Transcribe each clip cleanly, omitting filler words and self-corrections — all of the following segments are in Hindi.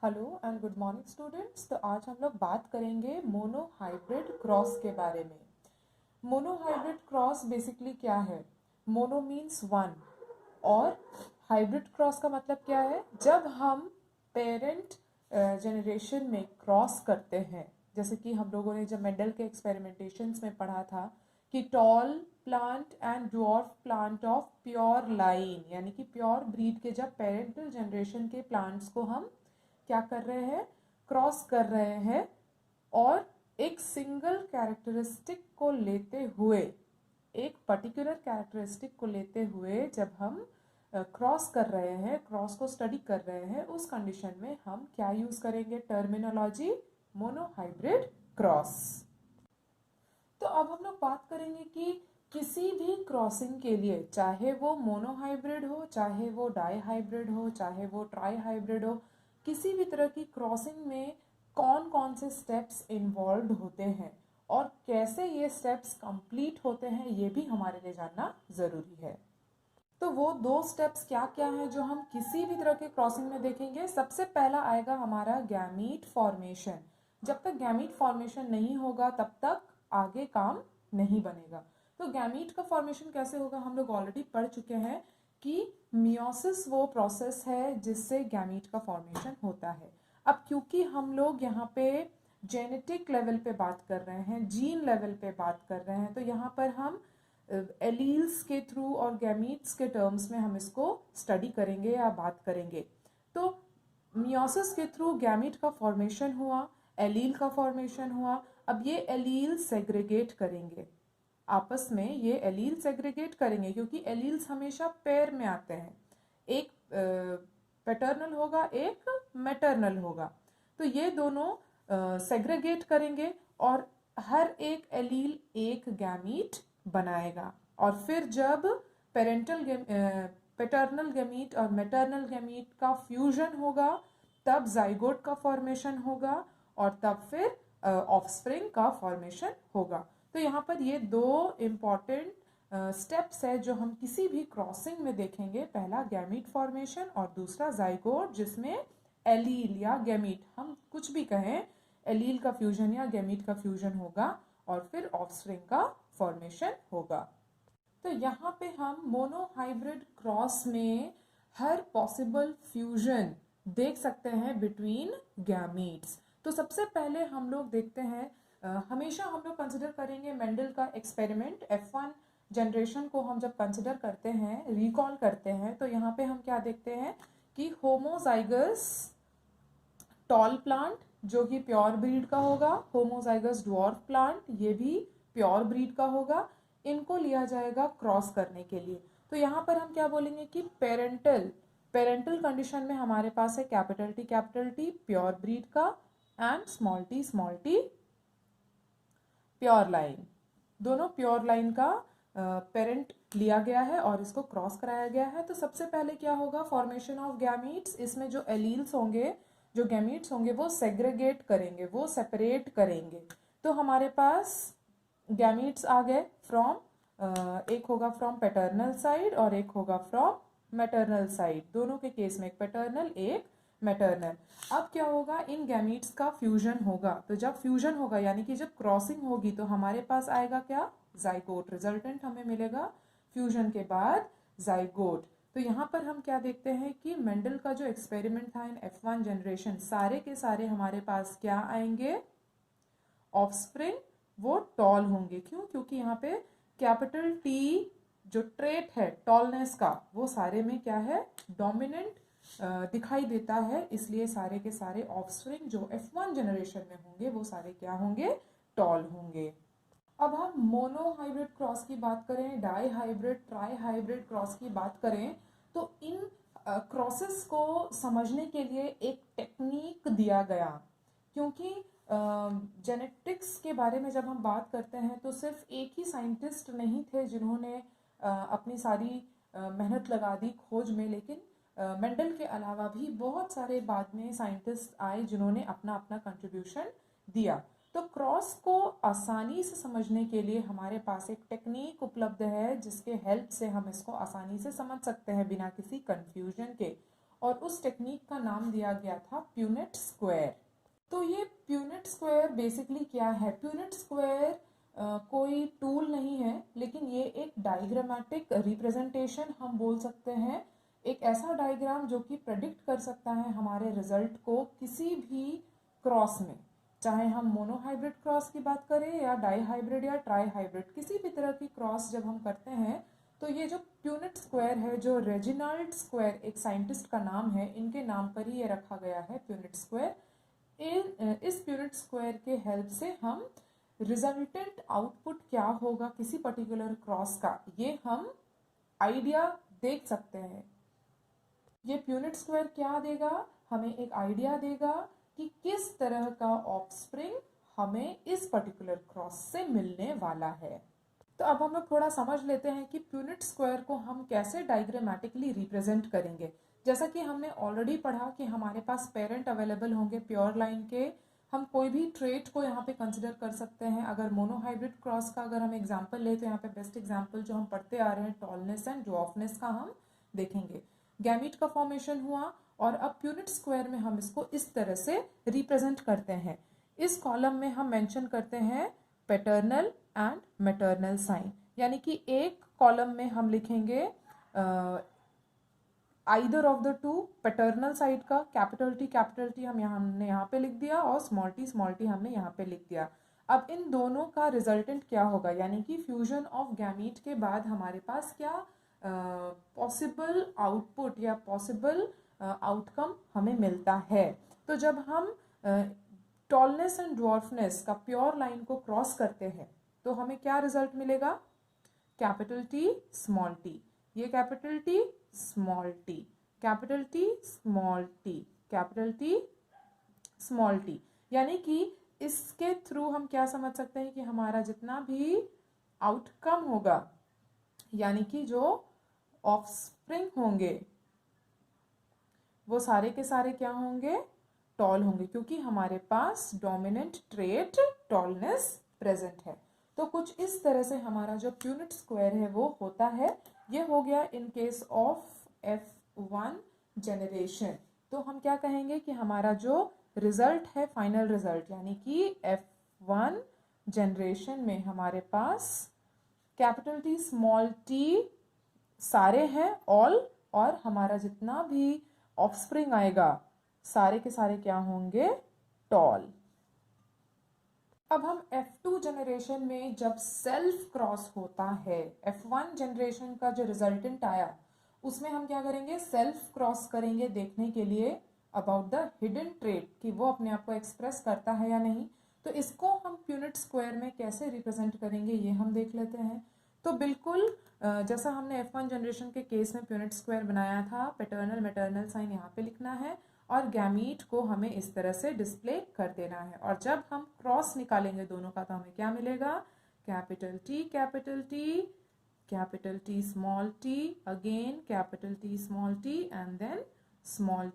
Hello and good morning students. तो आज हम लोग बात करेंगे मोनो हाइब्रिड क्रॉस के बारे में। मोनो हाइब्रिड क्रॉस बेसिकली क्या है? मोनो मीन्स वन और हाइब्रिड क्रॉस का मतलब क्या है? जब हम पेरेंट जनरेशन में क्रॉस करते हैं, जैसे कि हम लोगों ने जब मेंडल के एक्सपेरिमेंटेशंस में पढ़ा था कि tall plant and dwarf plant of pure line, यानी कि प्योर ब्रीड के जब पेरेंटल जनरेशन के प्लांट्स को हम क्या कर रहे हैं, क्रॉस कर रहे हैं, और एक सिंगल कैरेक्टरिस्टिक को लेते हुए, एक पर्टिकुलर कैरेक्टरिस्टिक को लेते हुए जब हम क्रॉस कर रहे हैं, क्रॉस को स्टडी कर रहे हैं, उस कंडीशन में हम क्या यूज करेंगे? Terminology monohybrid cross. तो अब हम लोग बात करेंगे कि किसी भी क्रॉसिंग के लिए, चाहे वो मोनोहाइब्रिड हो, चाहे वो डाई हाइब्रिड हो, चाहे वो ट्राई हाइब्रिड हो, किसी भी तरह की क्रॉसिंग में कौन कौन से स्टेप्स इन्वॉल्व होते हैं और कैसे ये स्टेप्स कंप्लीट होते हैं, ये भी हमारे लिए जानना ज़रूरी है। तो वो दो स्टेप्स क्या क्या हैं जो हम किसी भी तरह के क्रॉसिंग में देखेंगे? सबसे पहला आएगा हमारा गैमीट फॉर्मेशन। जब तक गैमीट फॉर्मेशन नहीं होगा तब तक आगे काम नहीं बनेगा। तो गैमीट का फॉर्मेशन कैसे होगा हम लोग ऑलरेडी पढ़ चुके हैं कि मियोसिस वो प्रोसेस है जिससे गैमीट का फॉर्मेशन होता है। अब क्योंकि हम लोग यहाँ पे जेनेटिक लेवल पे बात कर रहे हैं, जीन लेवल पे बात कर रहे हैं, तो यहाँ पर हम एलील्स के थ्रू और गैमीट्स के टर्म्स में हम इसको स्टडी करेंगे या बात करेंगे। तो मियोसिस के थ्रू गैमीट का फॉर्मेशन हुआ, एलील का फॉर्मेशन हुआ। अब ये एलील सेग्रीगेट करेंगे आपस में, ये एलील सेग्रीगेट करेंगे क्योंकि एलील्स हमेशा पेयर में आते हैं। एक पैटर्नल होगा, एक मैटरनल होगा, तो ये दोनों सेग्रीगेट करेंगे और हर एक एलील एक गैमीट बनाएगा। और फिर जब पैटर्नल गैमीट और मैटरनल गैमीट का फ्यूजन होगा तब जाइगोट का फॉर्मेशन होगा और तब फिर ऑफस्प्रिंग का फॉर्मेशन होगा। तो यहाँ पर ये दो इम्पॉर्टेंट स्टेप्स है जो हम किसी भी क्रॉसिंग में देखेंगे। पहला गैमीट फॉर्मेशन और दूसरा जाइगोट, जिसमें एलील या गैमीट, हम कुछ भी कहें, एलील का फ्यूजन या गैमीट का फ्यूजन होगा और फिर ऑफस्प्रिंग का फॉर्मेशन होगा। तो यहाँ पे हम मोनोहाइब्रिड क्रॉस में हर पॉसिबल फ्यूजन देख सकते हैं बिटवीन गैमीट्स। तो सबसे पहले हम लोग देखते हैं, हमेशा हम लोग कंसिडर करेंगे मेंडल का एक्सपेरिमेंट F1 जनरेशन को हम जब कंसिडर करते हैं, रिकॉल करते हैं, तो यहाँ पे हम क्या देखते हैं कि होमोजाइगस टॉल प्लांट जो कि प्योर ब्रीड का होगा, होमोजाइगस ड्वार्फ प्लांट ये भी प्योर ब्रीड का होगा, इनको लिया जाएगा क्रॉस करने के लिए। तो यहाँ पर हम क्या बोलेंगे कि पेरेंटल कंडीशन में हमारे पास है कैपिटल टी प्योर ब्रीड का and small T pure line. दोनों प्योर लाइन का पेरेंट लिया गया है और इसको क्रॉस कराया गया है। तो सबसे पहले क्या होगा? Formation of gametes. इसमें जो एलील्स होंगे, जो गैमीट्स होंगे, वो सेग्रीगेट करेंगे, वो सेपरेट करेंगे। तो हमारे पास गैमीट्स आ गए फ्रॉम, एक होगा फ्रॉम पैटर्नल साइड और एक होगा फ्रॉम मैटरनल साइड। दोनों के केस में एक पैटर्नल एक मैटरनल। अब क्या होगा? इन गैमीट्स का फ्यूजन होगा। तो जब फ्यूजन होगा यानी कि जब क्रॉसिंग होगी तो हमारे पास आएगा क्या? जाइगोट। रिजल्टेंट हमें मिलेगा फ्यूजन के बाद जाइगोट। तो यहाँ पर हम क्या देखते हैं कि मेंडल का जो एक्सपेरिमेंट था इन F1 जनरेशन, सारे के सारे हमारे पास क्या आएंगे? ऑफस्प्रिंग वो टॉल होंगे। क्यों? क्योंकि यहाँ पे कैपिटल टी जो ट्रेट है टॉलनेस का, वो सारे में क्या है? डोमिनेंट दिखाई देता है, इसलिए सारे के सारे ऑफस्प्रिंग जो F1 जनरेशन में होंगे वो सारे क्या होंगे? टॉल होंगे। अब हम मोनो हाइब्रिड क्रॉस की बात करें, dihybrid, trihybrid cross की बात करें, तो इन क्रॉसेस को समझने के लिए एक टेक्निक दिया गया। क्योंकि जेनेटिक्स के बारे में जब हम बात करते हैं तो सिर्फ एक ही साइंटिस्ट नहीं थे जिन्होंने अपनी सारी मेहनत लगा दी खोज में, लेकिन मेंडल के अलावा भी बहुत सारे बाद में साइंटिस्ट आए जिन्होंने अपना अपना कंट्रीब्यूशन दिया। तो क्रॉस को आसानी से समझने के लिए हमारे पास एक टेक्निक उपलब्ध है जिसके हेल्प से हम इसको आसानी से समझ सकते हैं बिना किसी कंफ्यूजन के। और उस टेक्निक का नाम दिया गया था प्यूनेट स्क्वायर। तो ये प्यूनेट स्क्वायर बेसिकली क्या है? प्यूनेट स्क्वायर कोई टूल नहीं है, लेकिन ये एक डायग्रामेटिक रिप्रेजेंटेशन हम बोल सकते हैं। एक ऐसा डायग्राम जो कि प्रेडिक्ट कर सकता है हमारे रिजल्ट को किसी भी क्रॉस में, चाहे हम मोनोहाइब्रिड क्रॉस की बात करें या डाईहाइब्रिड या ट्राईहाइब्रिड, किसी भी तरह की क्रॉस जब हम करते हैं तो ये जो प्यूनेट स्क्वायर है, जो रेजिनाल्ड स्क्वायर एक साइंटिस्ट का नाम है, इनके नाम पर ही ये रखा गया है प्यूनेट स्क्वायर। इस प्यूनेट स्क्वायर के हेल्प से हम रिजल्टेंट आउटपुट क्या होगा किसी पर्टिकुलर क्रॉस का, ये हम आइडिया देख सकते हैं। ये प्यूनेट स्क्वायर क्या देगा? हमें एक आइडिया देगा कि किस तरह का ऑफस्प्रिंग हमें इस पर्टिकुलर क्रॉस से मिलने वाला है। तो अब हम लोग थोड़ा समझ लेते हैं कि प्यूनेट स्क्वायर को हम कैसे डायग्रामेटिकली रिप्रेजेंट करेंगे। जैसा कि हमने ऑलरेडी पढ़ा कि हमारे पास पेरेंट अवेलेबल होंगे प्योर लाइन के, हम कोई भी ट्रेट को यहाँ पे कंसिडर कर सकते हैं। अगर मोनोहाइब्रिड क्रॉस का अगर हम एग्जांपल ले तो यहाँ पे बेस्ट एग्जांपल जो हम पढ़ते आ रहे हैं टॉलनेस एंड ड्वार्फनेस का हम देखेंगे। गैमीट का फॉर्मेशन हुआ और अब प्यूनेट स्क्वायर में हम इसको इस तरह से रिप्रेजेंट करते हैं। इस कॉलम में हम मेंशन करते हैं पैटर्नल एंड मैटरनल साइन, यानी कि एक कॉलम में हम लिखेंगे either of the two, paternal side का कैपिटल टी हमने यहाँ पे लिख दिया और स्मॉल टी हमने यहाँ पे लिख दिया। अब इन दोनों का रिजल्टेंट क्या होगा, यानी कि फ्यूजन ऑफ गैमीट के बाद हमारे पास क्या पॉसिबल आउटपुट या पॉसिबल आउटकम हमें मिलता है। तो जब हम टॉलनेस एंड ड्वार्फनेस का प्योर लाइन को क्रॉस करते हैं तो हमें क्या रिजल्ट मिलेगा? कैपिटल टी स्मॉल टी, ये capital T small T, capital T small T, capital T small T, यानी कि इसके थ्रू हम क्या समझ सकते हैं कि हमारा जितना भी आउटकम होगा, यानी कि जो ऑफस्प्रिंग होंगे वो सारे के सारे क्या होंगे? टॉल होंगे, क्योंकि हमारे पास डोमिनेंट ट्रेट टॉलनेस प्रेजेंट है। तो कुछ इस तरह से हमारा जो प्यूनेट स्क्वायर है वो होता है। ये हो गया in case of F1 generation. तो हम क्या कहेंगे कि हमारा जो रिजल्ट है, फाइनल रिजल्ट, यानी कि F1 जनरेशन में हमारे पास कैपिटल टी स्मॉल टी सारे हैं ऑल, और हमारा जितना भी ऑफस्प्रिंग आएगा सारे के सारे क्या होंगे? टॉल। अब हम F2 जनरेशन में जब सेल्फ क्रॉस होता है, F1 जनरेशन का जो रिजल्टेंट आया उसमें हम क्या करेंगे? सेल्फ क्रॉस करेंगे देखने के लिए अबाउट द हिडन ट्रेट कि वो अपने आप को एक्सप्रेस करता है या नहीं। तो इसको हम प्यूनेट स्क्वायर में कैसे रिप्रेजेंट करेंगे ये हम देख लेते हैं। तो बिल्कुल जैसा हमने F1 जनरेशन के केस में प्यूनेट स्क्वायर बनाया था, पैटर्नल मैटरनल साइन यहाँ पे लिखना है और गैमीट को हमें इस तरह से डिस्प्ले कर देना है। और जब हम क्रॉस निकालेंगे दोनों का तो हमें क्या मिलेगा? Capital T capital T small T, again capital T small T and then small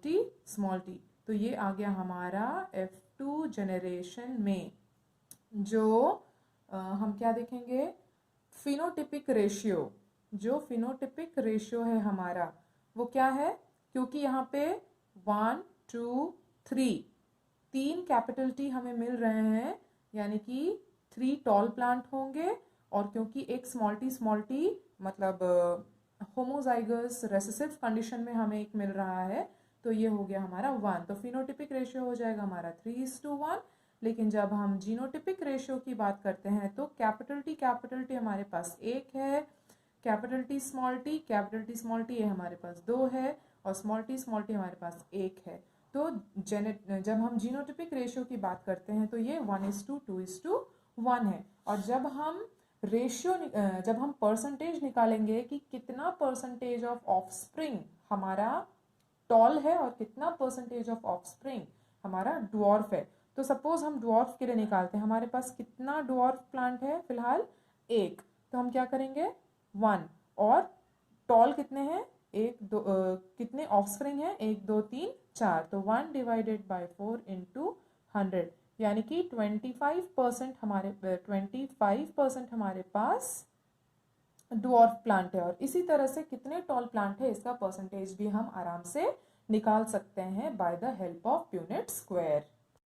T. तो ये आ गया हमारा F2 जनरेशन में। जो हम क्या देखेंगे? फिनोटिपिक रेशियो, जो फिनोटिपिक रेशियो है हमारा वो क्या है? क्योंकि यहाँ पे 1 2 3 तीन कैपिटल टी हमें मिल रहे हैं, यानी कि 3 टॉल प्लांट होंगे, और क्योंकि एक स्मॉल टी मतलब होमोजाइगस रेसेसिव कंडीशन में हमें एक मिल रहा है, तो ये हो गया हमारा 1। तो फिनोटिपिक रेशियो हो जाएगा हमारा 3:1। लेकिन जब हम जीनोटिपिक रेशियो की बात करते हैं तो कैपिटल टी हमारे पास 1 है, कैपिटल टी स्मॉल टी ये हमारे पास 2 है, और स्मॉल टी हमारे पास 1 है। तो जब हम जीनोटिपिक रेशियो की बात करते हैं तो ये 1:2:1 है। और जब हम परसेंटेज निकालेंगे कि कितना परसेंटेज ऑफ ऑफस्प्रिंग हमारा टॉल है और कितना परसेंटेज ऑफ ऑफस्प्रिंग हमारा ड्वार्फ है, तो सपोज हम ड्वार्फ के लिए निकालते हैं, हमारे पास कितना ड्वार्फ प्लांट है? फिलहाल 1। तो हम क्या करेंगे? 1। और टॉल कितने हैं? 1 2 कितने ऑफस्प्रिंग है? 1 2 3 4। तो 1/4 × 100, यानी कि 25% हमारे पास ड्वार्फ प्लांट है। और इसी तरह से कितने टॉल प्लांट है इसका परसेंटेज भी हम आराम से निकाल सकते हैं by the help of Punnett square.